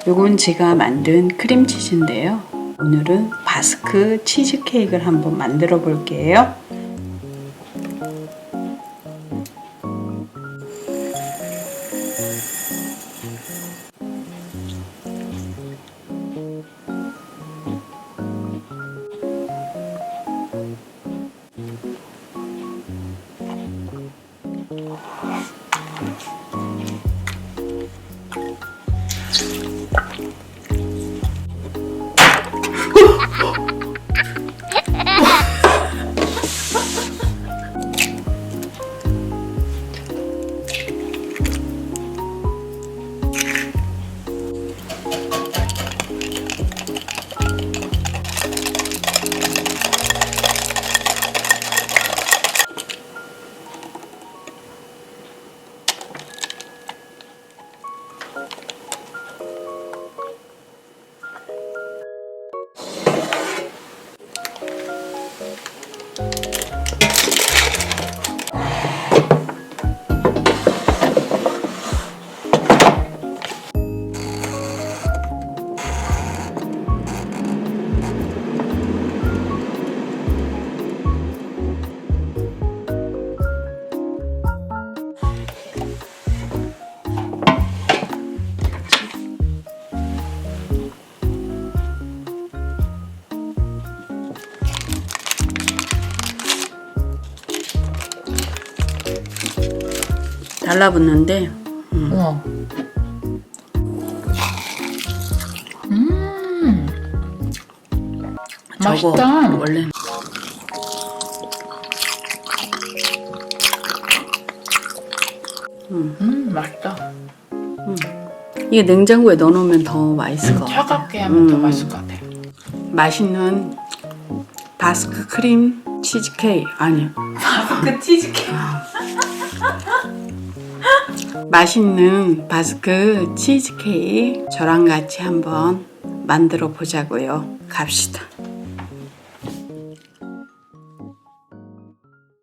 요건 제가 만든 크림치즈인데요. 오늘은 바스크 치즈케이크를 한번 만들어 볼게요. 달라붙는데 우와. 저거 맛있다. 원래 맛있다. 이게 냉장고에 넣어놓으면 더 맛있을 것 같아요. 차갑게 하면 더 맛있을 것 같아. 맛있는 바스크 크림 치즈케이크 아니요. 바스크 치즈케이크. 맛있는 바스크 치즈케이크 저랑 같이 한번 만들어 보자고요. 갑시다.